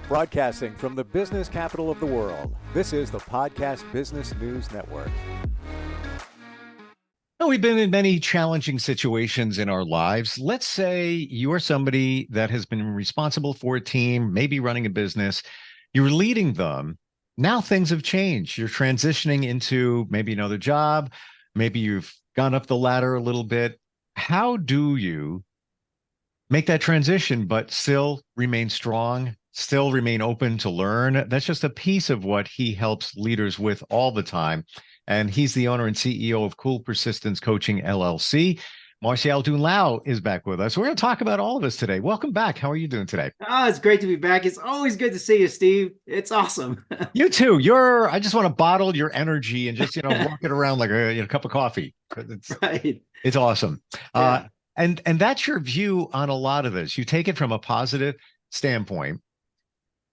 Broadcasting from the business capital of the world, this is the Podcast Business News Network. Now, we've been in many challenging situations in our lives. Let's say you're somebody that has been responsible for a team, maybe running a business. You're leading them. Now things have changed. You're transitioning into maybe another job. Maybe you've gone up the ladder a little bit. How do you make that transition, but still remain strong, still remain open to learn? That's just a piece of what he helps leaders with all the time. And he's the owner and CEO of Cool Persistence Coaching, LLC. Marsh Dumlao is back with us. We're going to talk about all of this today. Welcome back. How are you doing today? Oh, it's great to be back. It's always good to see you, Steve. It's awesome. You too. I just want to bottle your energy and just, walk it around like a cup of coffee. It's awesome. Yeah. And that's your view on a lot of this. You take it from a positive standpoint.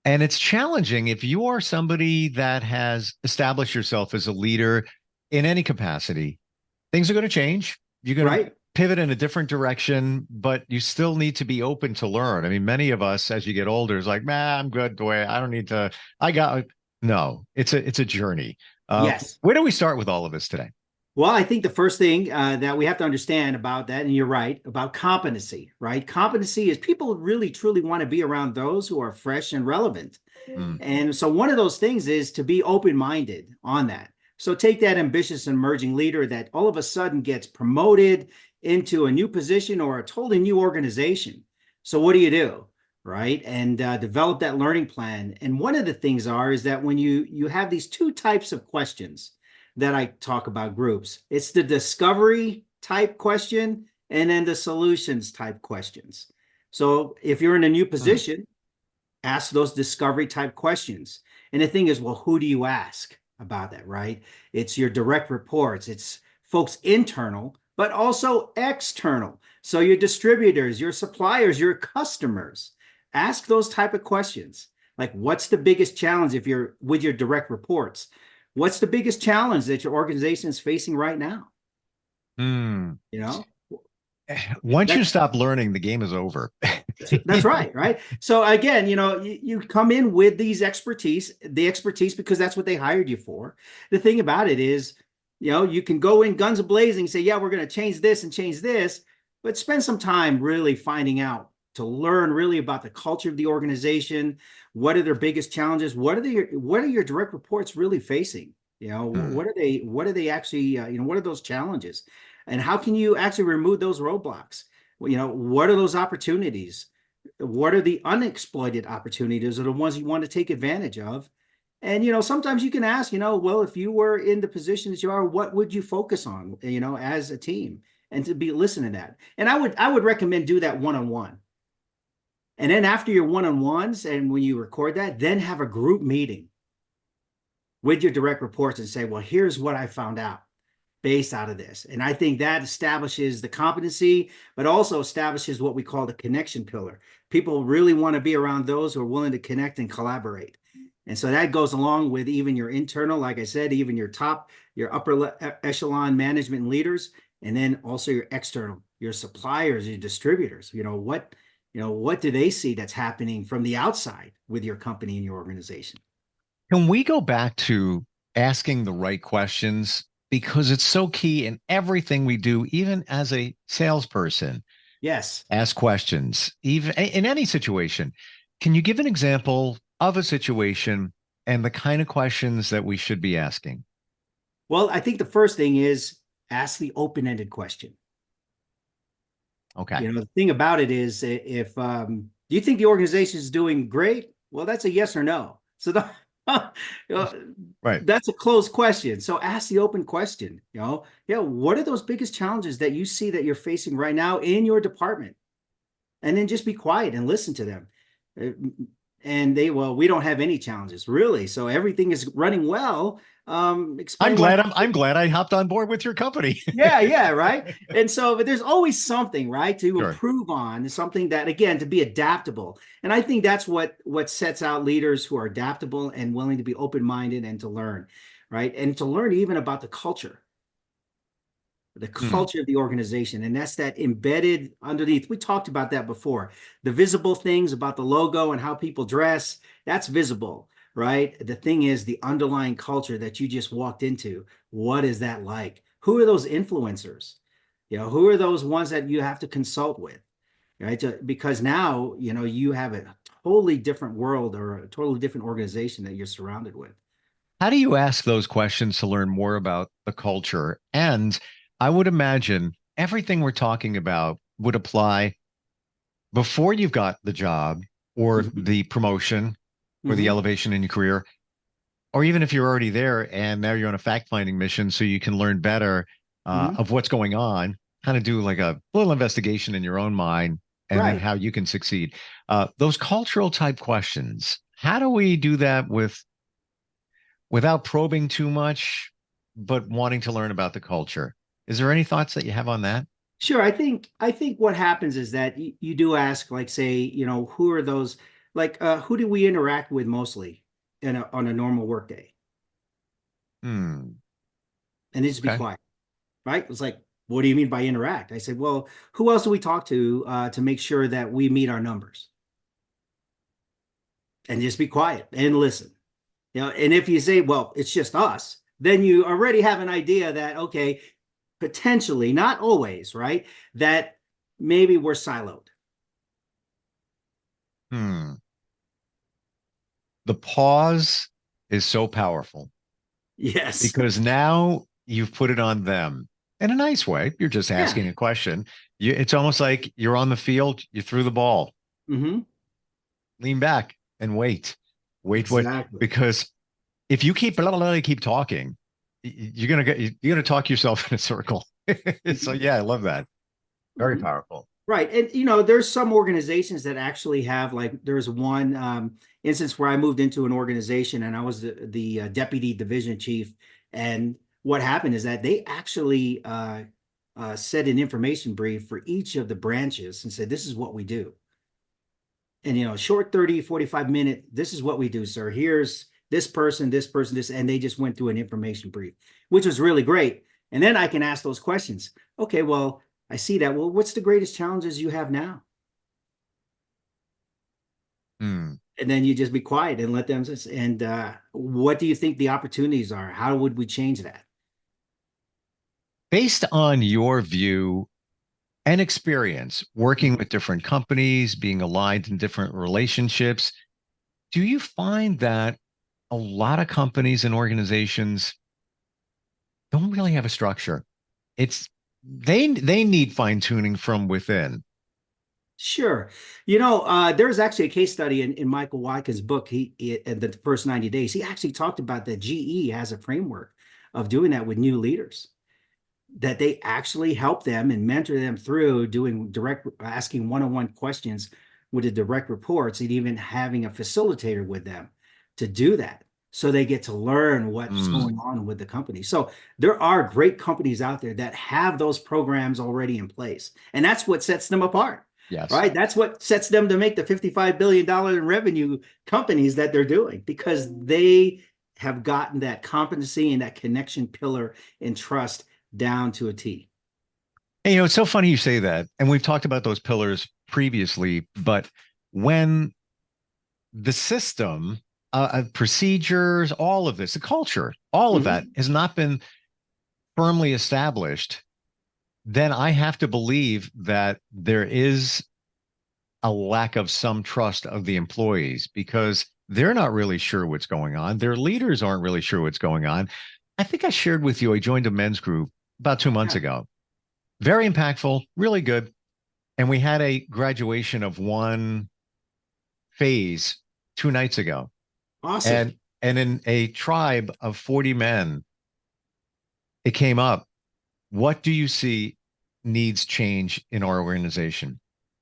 And it's challenging if you are somebody that has established yourself as a leader in any capacity. Things are going to change. You're going to pivot in a different direction, but you still need to be open to learn. I mean, many of us, as you get older, is like, man, I'm good the way I don't need to. No, it's a journey. Yes. Where do we start with all of this today? Well, I think the first thing that we have to understand about that, and you're right, about competency, right? Competency is people really, truly want to be around those who are fresh and relevant. And so one of those things is to be open-minded on that. So take that ambitious emerging leader that all of a sudden gets promoted into a new position or a totally new organization. So what do? Right? And develop that learning plan. And one of the things is that when you have these two types of questions that I talk about groups, it's the discovery type question and then the solutions type questions. So if you're in a new position, ask those discovery type questions. And the thing is, well, who do you ask about that, right? It's your direct reports. It's folks internal, but also external. So your distributors, your suppliers, your customers. Ask those type of questions. Like, what's the biggest challenge if you're with your direct reports? What's the biggest challenge that your organization is facing right now? Once you stop learning, the game is over. That's right. So again, you come in with the expertise because that's what they hired you for. The thing about it is, you can go in guns a-blazing, say, yeah, we're going to change this and change this, but spend some time really finding out to learn really about the culture of the organization. What are their biggest challenges? What are your direct reports really facing? What are they actually, what are those challenges? And how can you actually remove those roadblocks? What are those opportunities? What are the unexploited opportunities or the ones you want to take advantage of? And, sometimes you can ask, well, if you were in the position that you are, what would you focus on, as a team, and to be listening to that. And I would recommend do that one-on-one. And then after your one-on-ones, and when you record that, then have a group meeting with your direct reports and say, well, here's what I found out based out of this. And I think that establishes the competency, but also establishes what we call the connection pillar. People really want to be around those who are willing to connect and collaborate. And so that goes along with even your internal, like I said, even your upper echelon management leaders, and then also your external, your suppliers, your distributors. What do they see that's happening from the outside with your company and your organization? Can we go back to asking the right questions? Because it's so key in everything we do, even as a salesperson. Yes. Ask questions, even in any situation. Can you give an example of a situation and the kind of questions that we should be asking? Well, I think the first thing is ask the open-ended question. Okay. The thing about it is, if do you think the organization is doing great? Well, that's a yes or no. So right. That's a closed question. So ask the open question. What are those biggest challenges that you see that you're facing right now in your department? And then just be quiet and listen to them. And we don't have any challenges, really. So everything is running well. I'm glad I hopped on board with your company. Yeah, right. And so, but there's always something, right, to improve on, something that, again, to be adaptable. And I think that's what sets out leaders who are adaptable and willing to be open-minded and to learn, right? And to learn even about the culture. the Hmm. culture of the organization. And that's that embedded underneath. We talked about that before. The visible things about the logo and how people dress, that's visible, right? The thing is the underlying culture that you just walked into. What is that like? Who are those influencers? Who are those ones that you have to consult with, right? Because now, you have a totally different world or a totally different organization that you're surrounded with. How do you ask those questions to learn more about the culture? And I would imagine everything we're talking about would apply before you've got the job or Mhm. the promotion or the Mhm. elevation in your career, or even if you're already there and now you're on a fact-finding mission so you can learn better Mhm. of what's going on, kind of do like a little investigation in your own mind and then Right. how you can succeed. Those cultural type questions, how do we do that without probing too much, but wanting to learn about the culture? Is there any thoughts that you have on that? Sure. I think what happens is that you do ask, like, say, who are those, like, who do we interact with mostly on a normal work day? Hmm. And they just be Okay. quiet, right? It's like, what do you mean by interact? I said, well, who else do we talk to make sure that we meet our numbers? And just be quiet and listen. And if you say, well, it's just us, then you already have an idea that, okay, potentially, not always, right? That maybe we're siloed. Hmm. The pause is so powerful Yes. because now you've put it on them in a nice way. You're just Yeah. asking a question. It's almost like you're on the field, you threw the ball, Hmm. lean back and wait, what? Exactly. Because if you keep blah, blah, blah, keep talking, you're gonna talk yourself in a circle. So Mhm. yeah, I love that. Very Mhm. powerful. Right. And there's some organizations that actually have, like, there's one instance where I moved into an organization and I was the deputy division chief. And what happened is that they actually set an information brief for each of the branches and said, this is what we do. And, short 30, 45 minute, this is what we do, sir. Here's this person, this, and they just went through an information brief, which was really great. And then I can ask those questions. Okay, well, I see that. Well, what's the greatest challenges you have now? Hmm. And then you just be quiet and let them just, and what do you think the opportunities are? How would we change that? Based on your view and experience working Mhm. with different companies, being aligned in different relationships, do you find that a lot of companies and organizations don't really have a structure? It's they need fine tuning from within. Sure. There's actually a case study in Michael Wyke's book. In the first 90 days, he actually talked about that GE has a framework of doing that with new leaders, that they actually help them and mentor them through doing direct, asking one-on-one questions with the direct reports, and even having a facilitator with them to do that. So they get to learn what's Mm, going on with the company. So there are great companies out there that have those programs already in place. And that's what sets them apart, yes. right? That's what sets them to make the $55 billion in revenue companies that they're doing, because they have gotten that competency and that connection pillar and trust down to a T. And, it's so funny you say that. And we've talked about those pillars previously, but when the system, procedures, all of this, the culture, all of that Mhm. has not been firmly established, then I have to believe that there is a lack of some trust of the employees because they're not really sure what's going on. Their leaders aren't really sure what's going on. I think I shared with you, I joined a men's group about 2 months Yeah. ago. Very impactful, really good. And we had a graduation of one phase 2 nights ago. Awesome. And in a tribe of 40 men, it came up. What do you see needs change in our organization?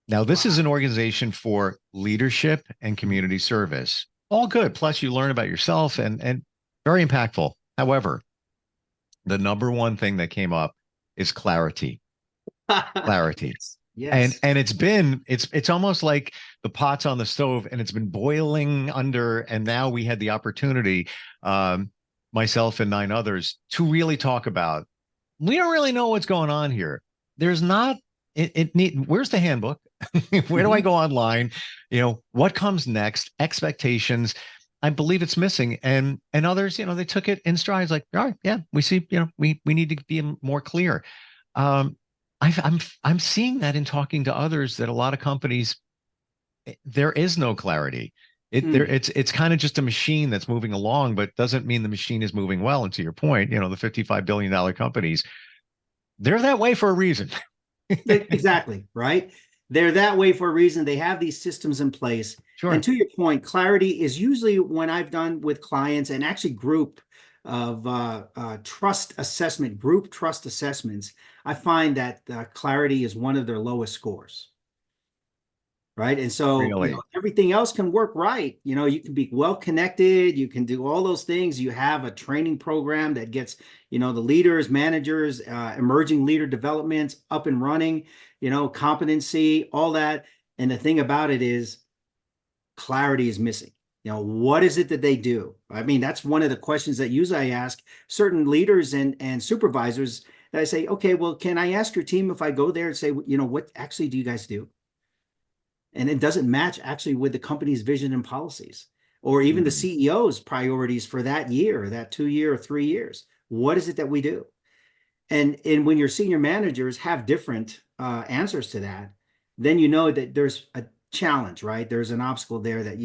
Now, this is Wow. an organization for leadership and community service. All good. Plus, you learn about yourself and very impactful. However, the number one thing that came up is clarity. Clarity. Yes. And Yes. and it's almost like the pot's on the stove and it's been boiling under, and now we had the opportunity, myself and 9 others, to really talk about we don't really know what's going on here. There's not, where's the handbook? Where do I Mhm. go online? What comes next? Expectations. I believe it's missing. And others, they took it in strides like, all right, yeah, we see, we need to be more clear. Um, I'm seeing that in talking to others that a lot of companies, there is no clarity. Mm. It's kind of just a machine that's moving along, but doesn't mean the machine is moving well. And to your point, the $55 billion companies, they're that way for a reason. Exactly, right? They're that way for a reason. They have these systems in place. And Sure. to your point, clarity is usually when I've done with clients and actually group of trust assessment, group trust assessments, I find that clarity is one of their lowest scores. Right. And so, Really. everything else can work right. You can be well connected. You can do all those things. You have a training program that gets, the leaders, managers, emerging leader developments up and running, competency, all that. And the thing about it is clarity is missing. What is it that they do? I mean, that's one of the questions that usually I ask certain leaders and supervisors that I say, okay, well, can I ask your team if I go there and say, what actually do you guys do? And it doesn't match actually with the company's vision and policies or even the Hmm. CEO's priorities for that year, that 2 year or 3 years. What is it that we do? And when your senior managers have different answers to that, then you know that there's a challenge, right? There's an obstacle there that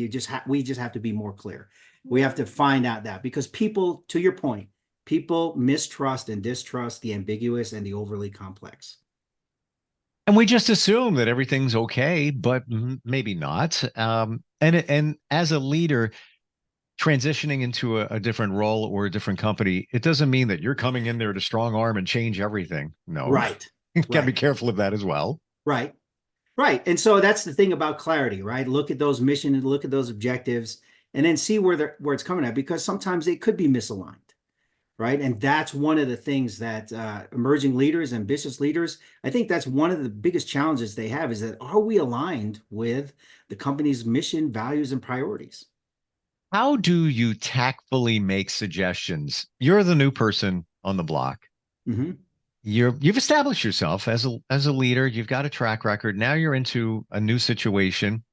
we just have to be more clear. We have to find out that because people, to your point, people mistrust and distrust the ambiguous and the overly complex. And we just assume that everything's okay, but maybe not. And as a leader transitioning into a different role or a different company, it doesn't mean that you're coming in there to strong arm and change everything. No, Right. you got to be Right. careful of that as well. Right. Right. And so that's the thing about clarity, right? Look at those missions, look at those objectives, and then see where it's coming at, because sometimes they could be misaligned, right? And that's one of the things that emerging leaders, ambitious leaders, I think that's one of the biggest challenges they have is that are we aligned with the company's mission, values, and priorities? How do you tactfully make suggestions? You're the new person on the block. Hmm. You've established yourself as a leader. You've got a track record. Now you're into a new situation.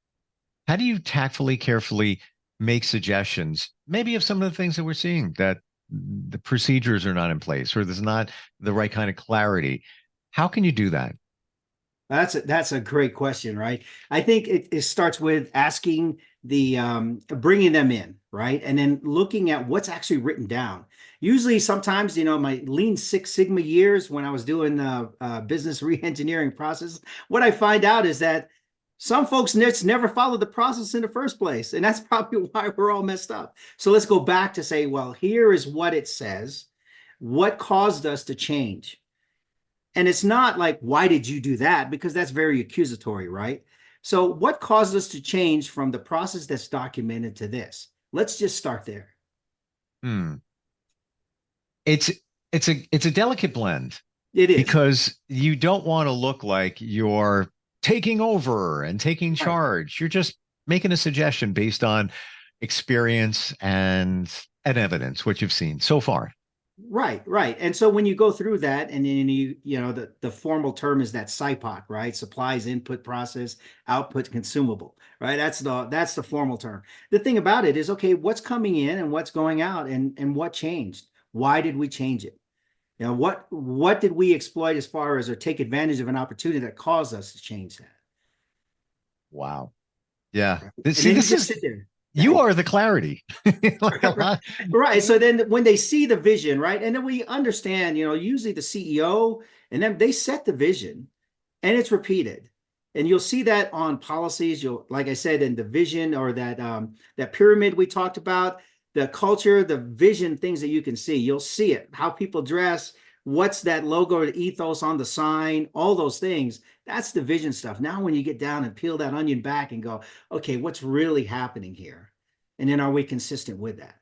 How do you tactfully, carefully make suggestions, maybe of some of the things that we're seeing that the procedures are not in place or there's not the right kind of clarity? How can you do that? That's a great question, right? I think it starts with asking bringing them in, right? And then looking at what's actually written down. Usually, sometimes, my Lean Six Sigma years when I was doing business re-engineering process, what I find out is that some folks never followed the process in the first place. And that's probably why we're all messed up. So let's go back to say, well, here is what it says. What caused us to change? And it's not like, why did you do that? Because that's very accusatory, right? So, what caused us to change from the process that's documented to this? Let's just start there. Hmm. It's it's a delicate blend It is. because you don't want to look like you're taking over and taking Right. charge. You're just making a suggestion based on experience and evidence, what you've seen so far. Right, right. And so when you go through that, and then the formal term is that SIPOC, right? Supplies, input, process, output, consumable, right? That's the formal term. The thing about it is, okay, what's coming in and what's going out, and what changed? Why did we change it? What did we exploit as far as or take advantage of an opportunity that caused us to change that? Wow. Yeah. Right? And See, then you this just is sit there. you Right. are the clarity. Like a lot. Right. So then when they see the vision, right? And then we understand, usually the CEO and then they set the vision and it's repeated. And you'll see that on policies. Like I said, in the vision or that pyramid we talked about, the culture, the vision, things that you can see. You'll see it, how people dress, what's that logo or the ethos on the sign, all those things. That's the vision stuff. Now, when you get down and peel that onion back and go, okay, what's really happening here? And then are we consistent with that?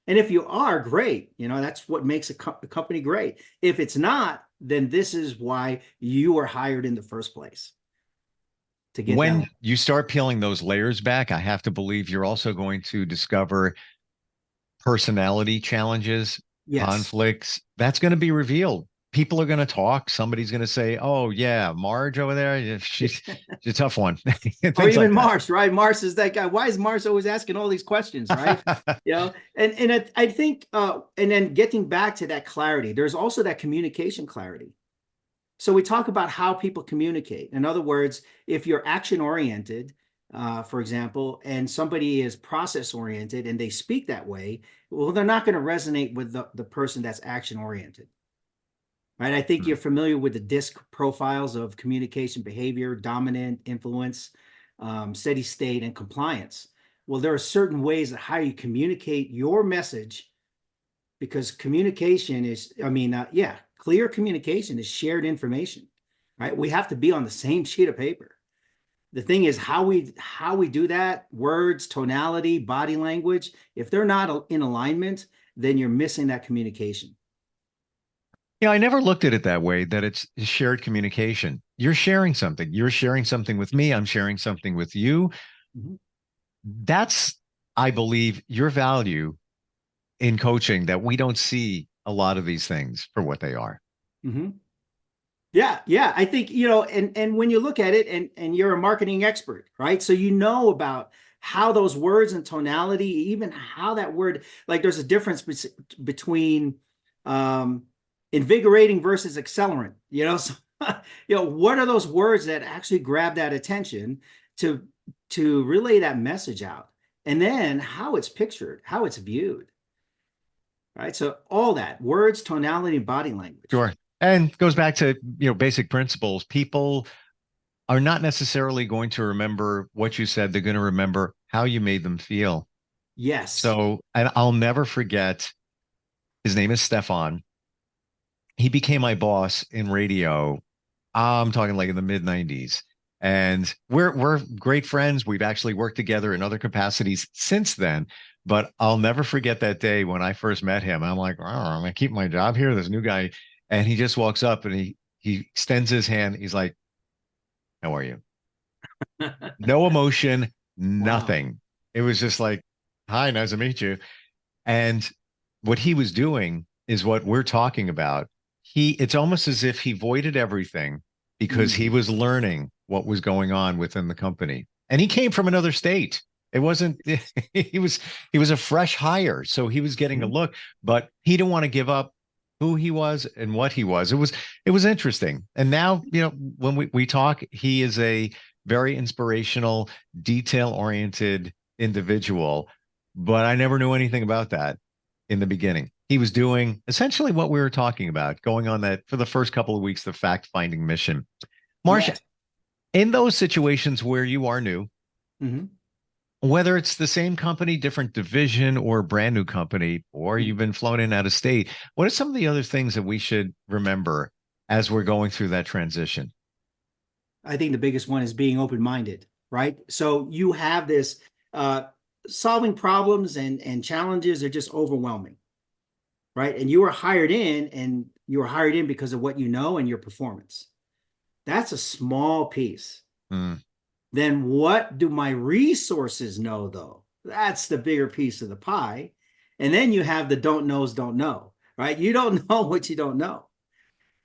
And if you are, great. That's what makes a company great. If it's not, then this is why you were hired in the first place, to get that. When you start peeling those layers back, I have to believe you're also going to discover personality challenges, Yes. conflicts. That's going to be revealed people are going to talk. Somebody's going to say, "Oh yeah, Marge over there, yeah, she's a tough one." Or Things even like that. Marsh, right? Marsh is that guy. Why is Marsh always asking all these questions, right? I think, and then getting back to that clarity, there's also that communication clarity. So we talk about how people communicate. In other words, if you're action oriented, for example, and somebody is process oriented and they speak that way, well, they're not going to resonate with the person that's action oriented. Right. I think Hmm. you're familiar with the DISC profiles of communication behavior, dominant, influence, steady state, and compliance. Well, there are certain ways that how you communicate your message, because communication is, clear communication is shared information, right? We have to be on the same sheet of paper. The thing is how we do that, words, tonality, body language, if they're not in alignment, then you're missing that communication. Yeah, I never looked at it that way, that it's shared communication. You're sharing something. You're sharing something with me. I'm sharing something with you. Mm-hmm. That's, I believe, your value in coaching, that we don't see a lot of these things for what they are. Mm-hmm. Yeah. I think, and when you look at it, and you're a marketing expert, right? So you know about how those words and tonality, even how that word, like there's a difference between um, invigorating versus accelerant, So, what are those words that actually grab that attention to relay that message out? And then how it's pictured, how it's viewed, right? So all that words, tonality, and body language. Sure. And goes back to, basic principles. People are not necessarily going to remember what you said. They're going to remember how you made them feel. Yes. So, and I'll never forget, his name is Stefan. He became my boss in radio. I'm talking like in the mid 90s. And we're great friends. We've actually worked together in other capacities since then. But I'll never forget that day when I first met him. I'm like, oh, I'm gonna keep my job here. This new guy. And he just walks up and he extends his hand. He's like, "How are you?" No emotion, Wow. nothing. It was just like, "Hi, nice to meet you." And what he was doing is what we're talking about. It's almost as if he voided everything because he Mm. was learning what was going on within the company. And he came from another state. It wasn't, he was a fresh hire. So he was getting a Mhm. look, but he didn't want to give up who he was and what he was. It was interesting. And now, when we talk, he is a very inspirational, detail oriented individual, but I never knew anything about that in the beginning. He was doing essentially what we were talking about, going on that for the first couple of weeks, the fact finding mission. Marsh, Yes. in those situations where you are new, Hmm. whether it's the same company, different division, or a brand new company, or you've been flown in out of state, what are some of the other things that we should remember as we're going through that transition? I think the biggest one is being open-minded, right? So you have this uh, solving problems and challenges are just overwhelming, right? And you were hired in because of what you know and your performance. That's a small piece. Mm, Then what do my resources know, though? That's the bigger piece of the pie. And then you have the don't knows, don't know, right? You don't know what you don't know,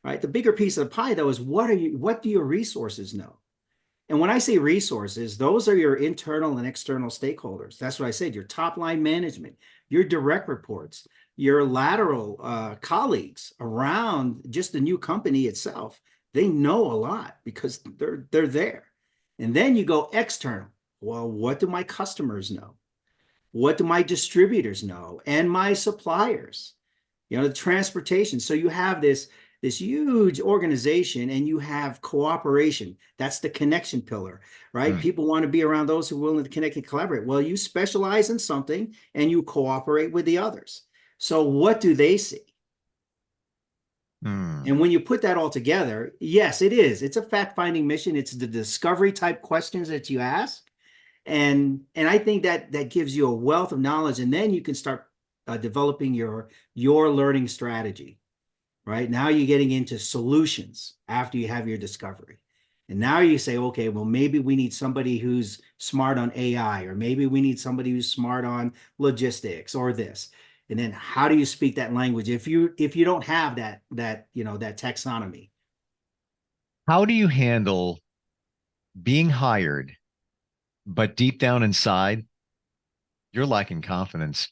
right? The bigger piece of the pie, though, is what do your resources know? And when I say resources, those are your internal and external stakeholders. That's what I said, your top line management, your direct reports, your lateral colleagues around just the new company itself. They know a lot because they're there. And then you go external. Well, what do my customers know? What do my distributors know? And my suppliers? The transportation. So you have this huge organization and you have cooperation. That's the connection pillar, right? mm, People want to be around those who are willing to connect and collaborate. Well, you specialize in something and you cooperate with the others. So what do they see? mm. And when you put that all together, yes, it is. It's a fact-finding mission. It's the discovery type questions that you ask. And I think that gives you a wealth of knowledge. And then you can start developing your learning strategy. Right now you're getting into solutions after you have your discovery. And now you say, okay, well, maybe we need somebody who's smart on AI, or maybe we need somebody who's smart on logistics or this. And then how do you speak that language if you don't have that that taxonomy? How do you handle being hired, but deep down inside, you're lacking confidence?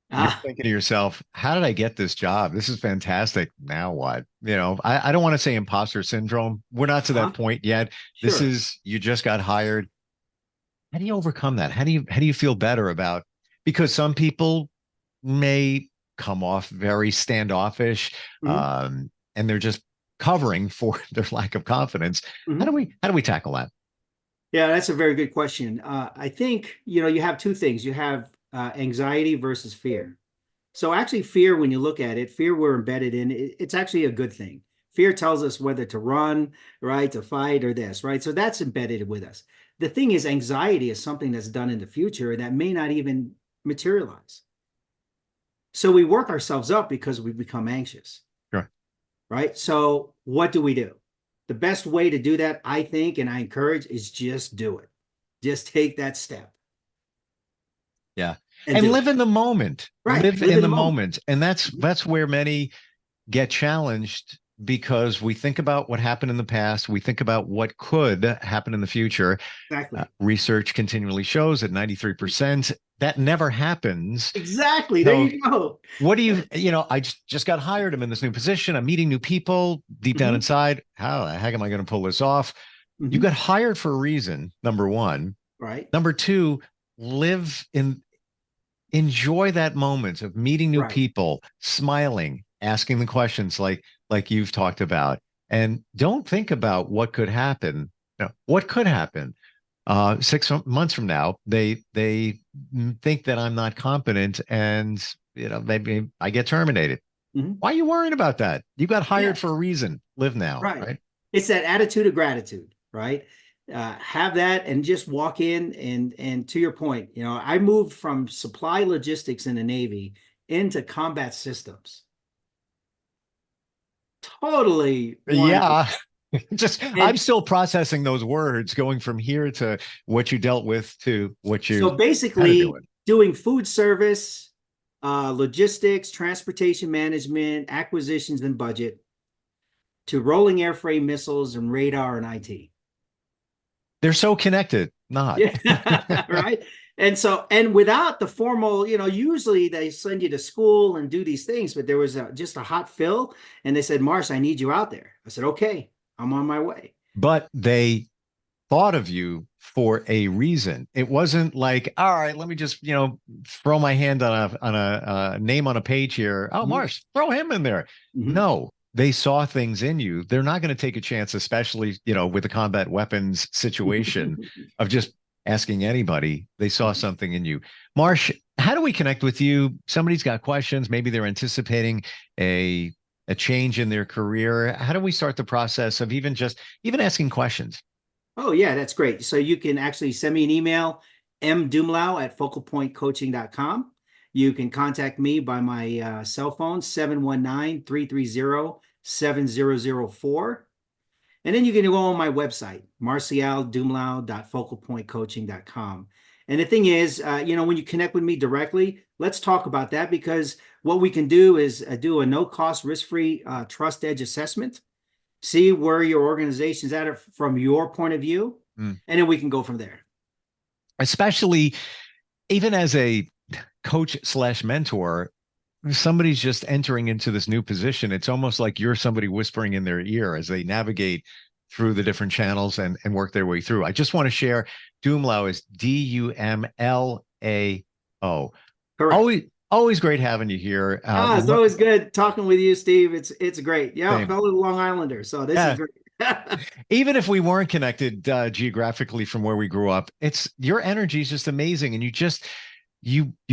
You're Ah, thinking to yourself, how did I get this job? This is fantastic. Now what? I don't want to say imposter syndrome. We're not to that point yet. This sure. is, you just got hired. How do you overcome that? How do you feel better about, because some people may come off very standoffish, Mhm, and they're just covering for their lack of confidence. How do mhm. we tackle that? Yeah, that's a very good question. I think, you have two things. You have anxiety versus fear. So actually, fear, when you look at it, fear we're embedded in, it's actually a good thing. Fear tells us whether to run, right, to fight, or this, right? So that's embedded with us. The thing is, anxiety is something that's done in the future that may not even materialize. So we work ourselves up because we become anxious, Sure. right? So what do we do? The best way to do that, I think, and I encourage, is just do it. Just take that step Yeah. and And do live it. in the moment. Right. Live Live in in the the moment. moment. And that's Mhm. that's where many get challenged, because we think about what happened in the past, we think about what could happen in the future. Exactly. Research continually shows that 93% that never happens. Exactly. There So you go. what do I just got hired, I'm in this new position, I'm meeting new people. Deep down Mhm. inside, how the heck am I going to pull this off? You Mhm. got hired for a reason, number one. Right. Number two, live in enjoy that moment of meeting new Right. people, smiling, asking the questions like you've talked about, and don't think about what could happen. No, what could happen? 6 months from now, they think that I'm not competent, and maybe I get terminated. Mhm. Why are you worrying about that? You got hired Yeah. for a reason. Live now, Right. right? It's that attitude of gratitude, right? Have that and just walk in and to your point, I moved from supply logistics in the Navy into combat systems. Totally Yeah. 180. Just I'm And still processing those words, going from here to what you dealt with to what you so how to do basically it. doing food service, logistics, transportation management, acquisitions and budget to rolling airframe missiles and radar and IT. They're so connected. Not. Yeah, right. And so, and without the formal, usually they send you to school and do these things, but there was just a hot fill, and they said, Marsh, I need you out there. I said, okay, I'm on my way. But they thought of you for a reason. It wasn't like, all right, let me just, throw my hand on a name on a page here. Oh, Mhm. Marsh, throw him in there. Mhm. No, they saw things in you. They're not going to take a chance, especially, with the combat weapons situation, of just asking anybody. They saw something in you. Marsh, how do we connect with you? Somebody's got questions. Maybe they're anticipating a a change in their career. How do we start the process of even asking questions? Oh, yeah, that's great. So you can actually send me an email, mdumlao@focalpointcoaching.com. You can contact me by my cell phone, 719-330-7004. And then you can go on my website, marcialdumlao.focalpointcoaching.com. And the thing is, when you connect with me directly, let's talk about that, because what we can do is do a no cost, risk free trust edge assessment, see where your organization's at from your point of view, Mm. and then we can go from there. Especially even as a coach slash mentor, if somebody's just entering into this new position, it's almost like you're somebody whispering in their ear as they navigate through the different channels and work their way through. I just want to share Dumlao is Dumlao. Correct. Always great having you here. It's always good talking with you, Steve. It's great. Yeah, Same. fellow Long Islander. So this is Yeah. great. Even if we weren't connected geographically from where we grew up, it's your energy is just amazing, and you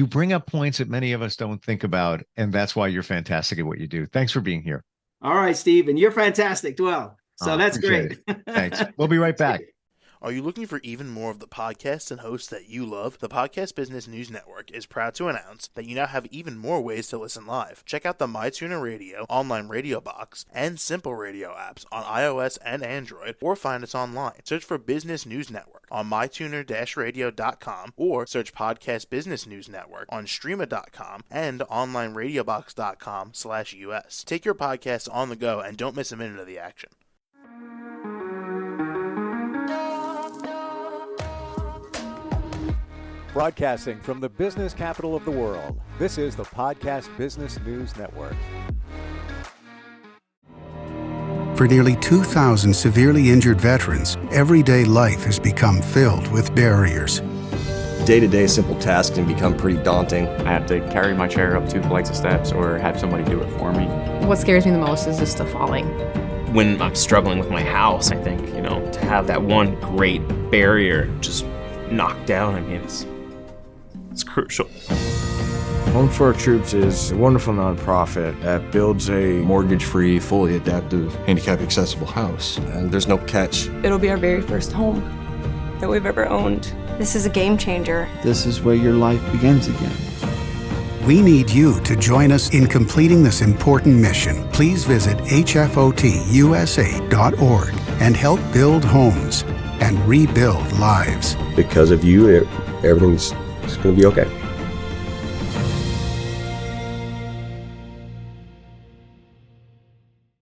bring up points that many of us don't think about, and that's why you're fantastic at what you do. Thanks for being here. All right, Steve, and you're fantastic. Well, so that's Appreciate it. great. Thanks. We'll be right back. Are you looking for even more of the podcasts and hosts that you love? The Podcast Business News Network is proud to announce that you now have even more ways to listen live. Check out the MyTuner Radio, online radio box, and Simple Radio apps on iOS and Android, or find us online. Search for Business News Network on mytuner-radio.com, or search Podcast Business News Network on streama.com and onlineradiobox.com/US. Take your podcast on the go and don't miss a minute of the action. Broadcasting from the business capital of the world, this is the Podcast Business News Network. For nearly 2,000 severely injured veterans, everyday life has become filled with barriers. Day-to-day simple tasks can become pretty daunting. I have to carry my chair up 2 flights of steps or have somebody do it for me. What scares me the most is just the falling. When I'm struggling with my house, I think, to have that one great barrier just knocked down, it's crucial. Home for Our Troops is a wonderful nonprofit that builds a Mortgage-free, fully adaptive, handicap-accessible house. And there's no catch. It'll be our very first home that we've ever owned. This is a game changer. This is where your life begins again. We need you to join us in completing this important mission. Please visit hfotusa.org and help build homes and rebuild lives. Because of you, everything's going to be okay.